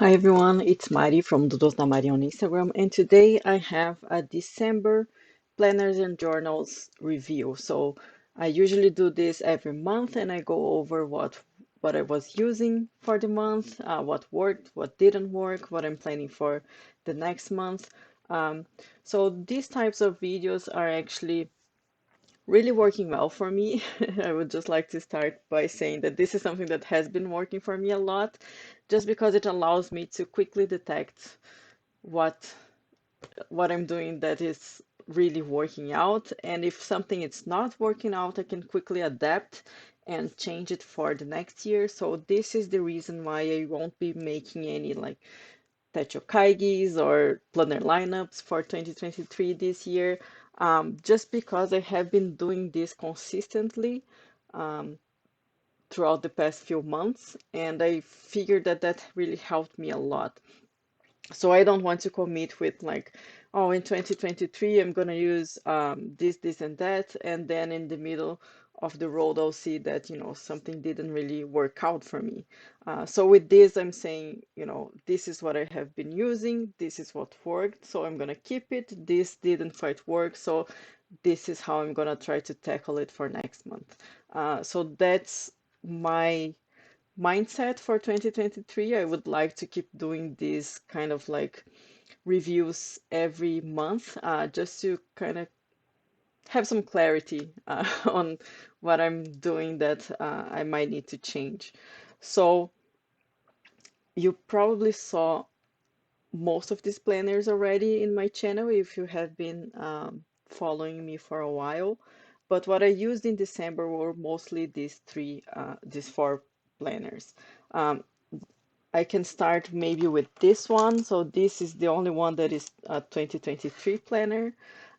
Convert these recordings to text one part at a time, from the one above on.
Hi everyone, it's Mari from Doodles Mari on Instagram, and today I have a December planners and journals review. So I usually do this every month, and I go over what I was using for the month, what worked, what didn't work, what I'm planning for the next month. Um, so these types of videos are actually really working well for me. I would just like to start by saying that this is something that has been working for me a lot, just because it allows me to quickly detect what what I'm doing that is really working out, and if something is not working out, I can quickly adapt and change it for the next year. So this is the reason why I won't be making any like Techo Kaigis or planner lineups for 2023 this year, just because I have been doing this consistently um, throughout the past few months, and I figured that that really helped me a lot. So I don't want to commit with like, oh, in 2023 I'm gonna use this, and that, and then in the middle of the road I'll see that, something didn't really work out for me. So with this, I'm saying, this is what I have been using, this is what worked, so I'm gonna keep it. This didn't quite work, so this is how I'm gonna try to tackle it for next month. So that's my mindset for 2023. I would like to keep doing these kind of like reviews every month, just to kind of have some clarity on what I'm doing that I might need to change. So you probably saw most of these planners already in my channel if you have been following me for a while. But what I used in December were mostly these four planners. Um, I can start maybe with this one. So this is the only one that is a 2023 planner.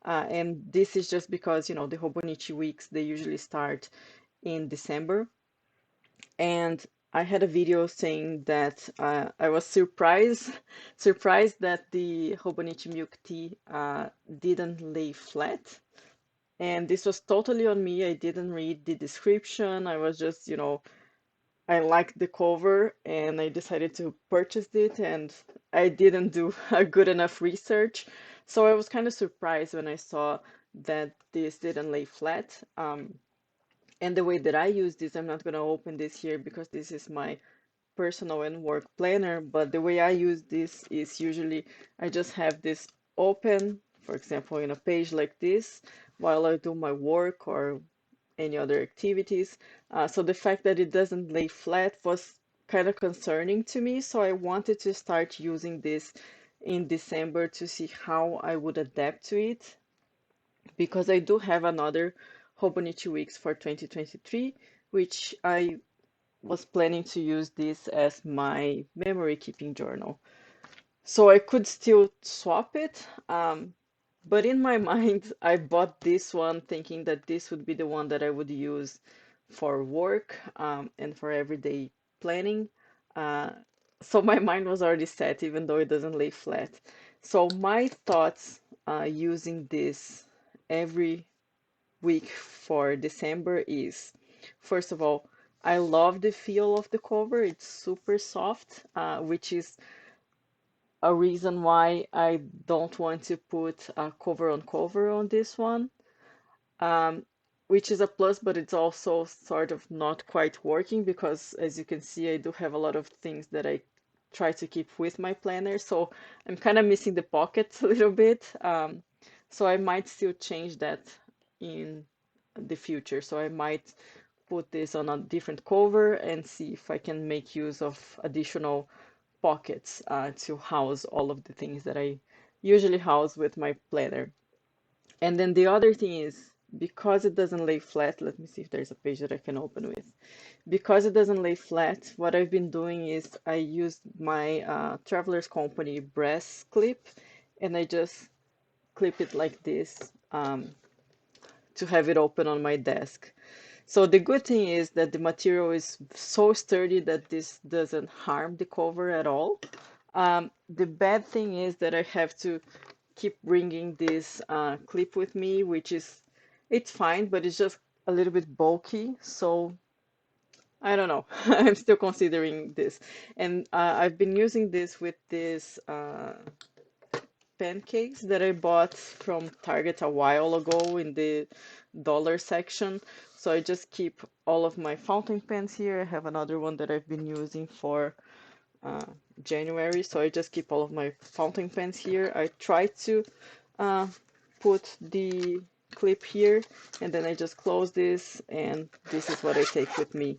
And this is just because, the Hobonichi weeks, they usually start in December. And I had a video saying that I was surprised that the Hobonichi milk tea didn't lay flat. And this was totally on me. I didn't read the description. I was just, I liked the cover and I decided to purchase it, and I didn't do a good enough research. So I was kind of surprised when I saw that this didn't lay flat. And the way that I use this, I'm not going to open this here because this is my personal and work planner, but the way I use this is usually I just have this open, for example, in a page like this, while I do my work or any other activities. So the fact that it doesn't lay flat was kind of concerning to me. So I wanted to start using this in December to see how I would adapt to it, because I do have another Hobonichi Weeks for 2023, which I was planning to use this as my memory keeping journal. So I could still swap it, but in my mind, I bought this one thinking that this would be the one that I would use for work, and for everyday planning. Uh, so my mind was already set, even though it doesn't lay flat. So my thoughts using this every week for December is, first of all, I love the feel of the cover. It's super soft, which is a reason why I don't want to put a cover on cover on this one, um, which is a plus, but it's also sort of not quite working because, as you can see, I do have a lot of things that I try to keep with my planner. So I'm kind of missing the pockets a little bit. So I might still change that in the future. So I might put this on a different cover and see if I can make use of additional pockets to house all of the things that I usually house with my planner. And then the other thing is, because it doesn't lay flat, let me see if there's a page that I can open with. Because it doesn't lay flat, what I've been doing is I used my Traveler's Company brass clip, and I just clip it like this, to have it open on my desk. So the good thing is that the material is so sturdy that this doesn't harm the cover at all. The bad thing is that I have to keep bringing this clip with me, which is, it's fine, but it's just a little bit bulky. So I don't know. I'm still considering this. And I've been using this with this pancakes that I bought from Target a while ago in the dollar section. So I just keep all of my fountain pens here. I have another one that I've been using for uh, January. So I just keep all of my fountain pens here. I try to uh, put the clip here, and then I just close this, and this is what I take with me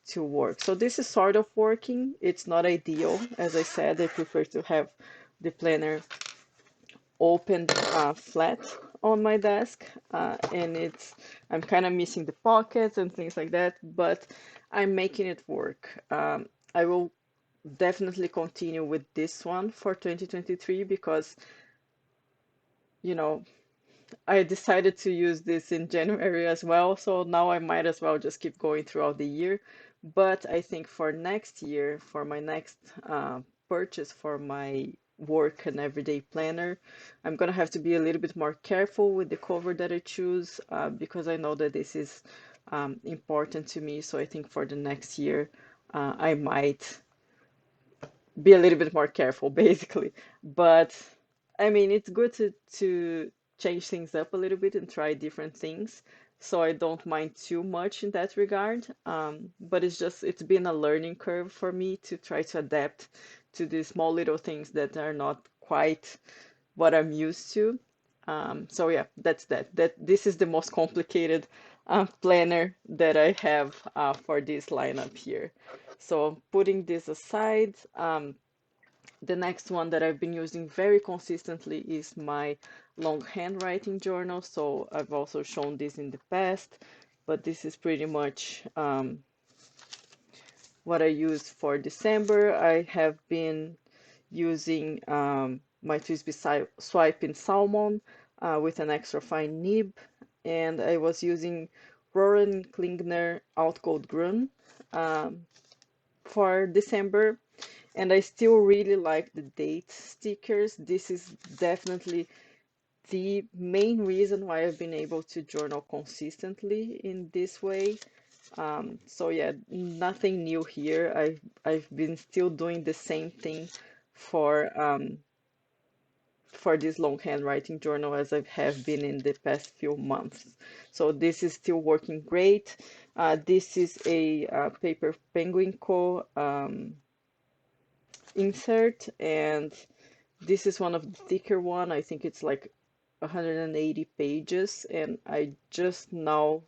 to work. So this is sort of working. It's not ideal. As I said, I prefer to have the planner opened flat on my desk, and I'm kind of missing the pockets and things like that, but I'm making it work. I will definitely continue with this one for 2023 because, you know, I decided to use this in January as well, so now I might as well just keep going throughout the year. But I think for next year, for my next purchase for my work and everyday planner, I'm gonna have to be a little bit more careful with the cover that I choose because I know that this is important to me. So I think for the next year, I might be a little bit more careful, basically. But I mean, it's good to change things up a little bit and try different things. So I don't mind too much in that regard. But it's been a learning curve for me to try to adapt to these small little things that are not quite what I'm used to. So yeah, that's that. This is the most complicated planner that I have for this lineup here. So putting this aside, the next one that I've been using very consistently is my long handwriting journal. So I've also shown this in the past, but this is pretty much what I use for December. I have been using my Twisby Swipe in Salmon with an extra fine nib, and I was using Roran Klingner Outgold Grun for December, and I still really like the date stickers. This is definitely the main reason why I've been able to journal consistently in this way. So yeah, nothing new here. I've been still doing the same thing for this long handwriting journal as I have been in the past few months. So this is still working great. This is a Paper Penguin Co. Insert, and this is one of the thicker one. I think it's like 180 pages, and I just now,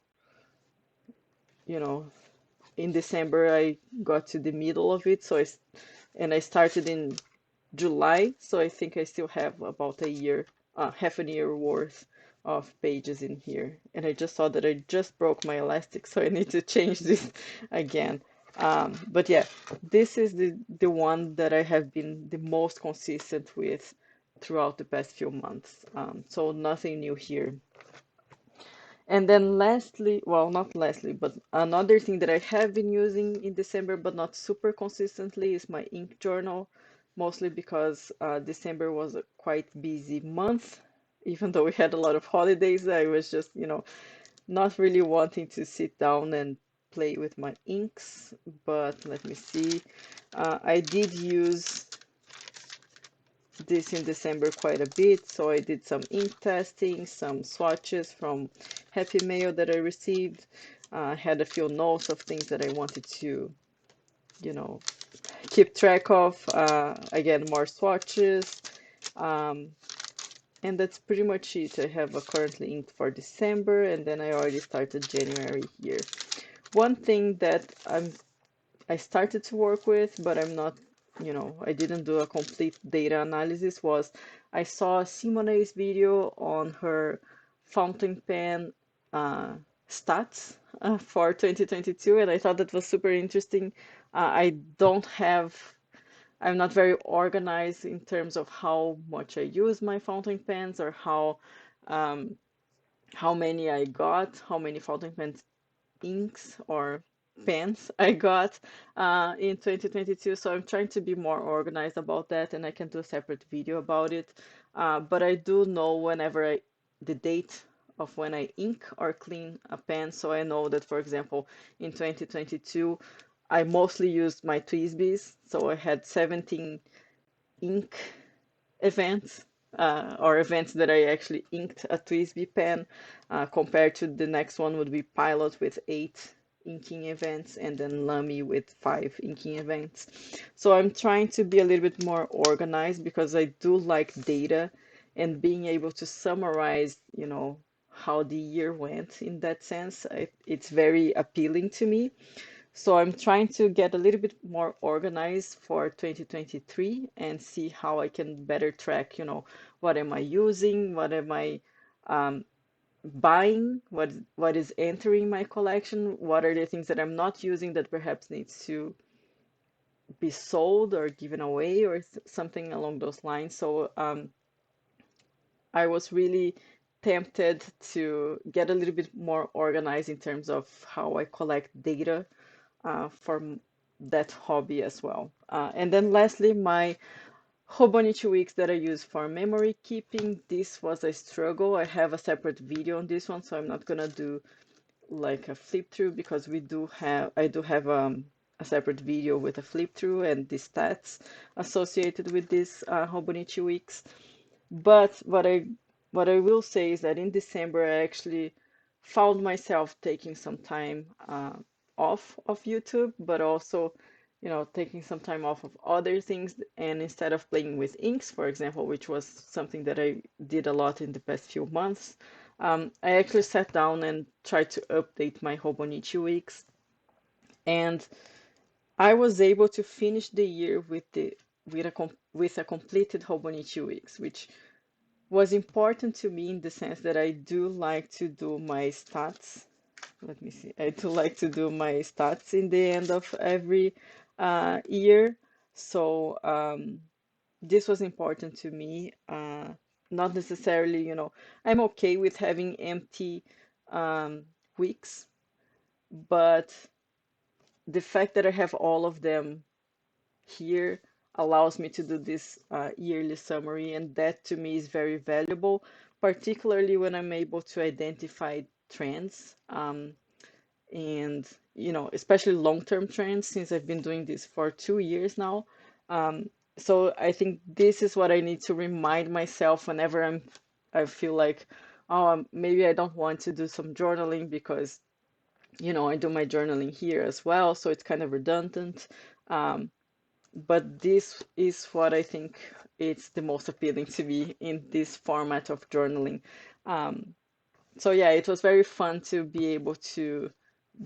you know, in December I got to the middle of it, and I started in July, so I think I still have about a year, half a year worth of pages in here. And I just saw that I just broke my elastic, so I need to change this again. But yeah, this is the one that I have been the most consistent with throughout the past few months. So nothing new here. And then lastly, well, not lastly, but another thing that I have been using in December, but not super consistently, is my ink journal, mostly because December was a quite busy month. Even though we had a lot of holidays, I was just, not really wanting to sit down and play with my inks. But let me see. I did use this in December quite a bit. So I did some ink testing, some swatches from Happy Mail that I received. Had a few notes of things that I wanted to, you know, keep track of. Again, more swatches. Um, and that's pretty much it. I have a currently inked for December, and then I already started January here. One thing that I started to work with, but I'm not, I didn't do a complete data analysis, was I saw Simone's video on her fountain pen stats for 2022, and I thought that was super interesting. I don't have, I'm not very organized in terms of how much I use my fountain pens or um, how many I got, how many fountain pens inks or pens I got in 2022. So I'm trying to be more organized about that, and I can do a separate video about it. But I do know whenever the date of when I ink or clean a pen. So I know that, for example, in 2022, I mostly used my Twisbys. So I had 17 ink events or events that I actually inked a Twisby pen, compared to the next one would be Pilot with 8 inking events, and then Lamy with 5 inking events. So I'm trying to be a little bit more organized because I do like data and being able to summarize, how the year went in that sense. It's very appealing to me. So I'm trying to get a little bit more organized for 2023 and see how I can better track, what am I using, what am I buying, what is entering my collection, what are the things that I'm not using that perhaps needs to be sold or given away or something along those lines. So I was really tempted to get a little bit more organized in terms of how I collect data for that hobby as well. And then lastly, my Hobonichi weeks that I use for memory keeping. This was a struggle. I have a separate video on this one, so I'm not gonna do like a flip through because I do have a separate video with a flip through and the stats associated with this Hobonichi weeks. But what I will say is that in December I actually found myself taking some time off of YouTube, but also, taking some time off of other things. And instead of playing with inks, for example, which was something that I did a lot in the past few months, I actually sat down and tried to update my Hobonichi weeks. And I was able to finish the year with a completed Hobonichi weeks, which was important to me in the sense that I do like to do my stats. Let me see. I do like to do my stats in the end of every year. So this was important to me. Not necessarily, I'm okay with having empty weeks, but the fact that I have all of them here allows me to do this yearly summary, and that to me is very valuable, particularly when I'm able to identify trends, and especially long-term trends, since I've been doing this for 2 years now. So I think this is what I need to remind myself whenever I feel like, oh, maybe I don't want to do some journaling because I do my journaling here as well, so it's kind of redundant. Um, but this is what I think it's the most appealing to me in this format of journaling. Um, so yeah, it was very fun to be able to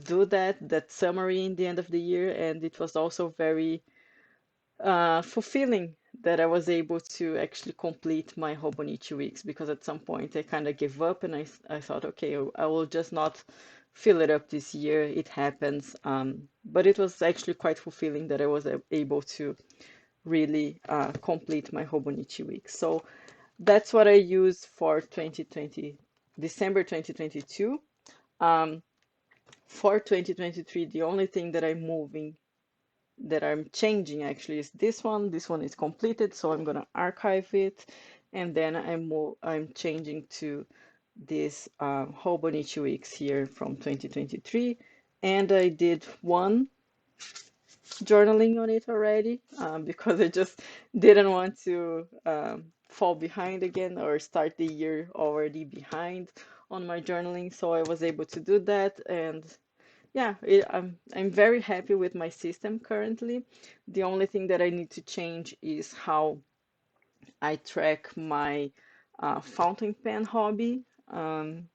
do that summary in the end of the year, and it was also very fulfilling that I was able to actually complete my Hobonichi weeks, because at some point I kind of gave up and I thought, okay, I will just not fill it up this year. It happens. But it was actually quite fulfilling that I was able to really complete my Hobonichi week. So that's what I used for December 2022. For 2023, the only thing that I'm changing actually is this one. This one is completed, so I'm gonna archive it, and then I'm changing to this Hobonichi weeks here from 2023, and I did one journaling on it already, because I just didn't want to fall behind again or start the year already behind on my journaling. So I was able to do that, and yeah, I'm very happy with my system currently. The only thing that I need to change is how I track my fountain pen hobby, and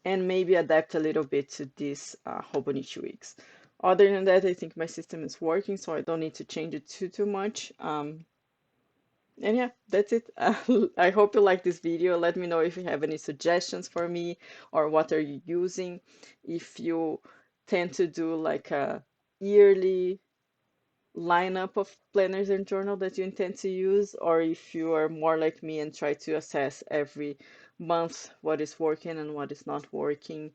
maybe adapt a little bit to this Hobonichi weeks. Other than that, I think my system is working, so I don't need to change it too much. And yeah, that's it. I hope you like this video. Let me know if you have any suggestions for me, or what are you using. If you tend to do like a yearly lineup of planners and journal that you intend to use, or if you are more like me and try to assess every month what is working and what is not working.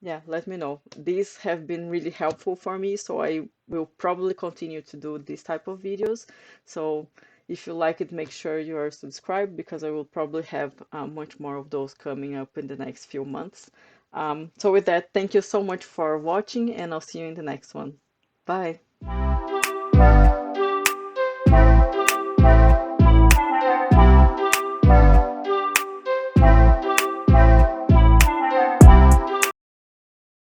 Yeah, let me know. These have been really helpful for me, so I will probably continue to do this type of videos. So if you like it, make sure you are subscribed because I will probably have much more of those coming up in the next few months. So with that, thank you so much for watching, and I'll see you in the next one. Bye.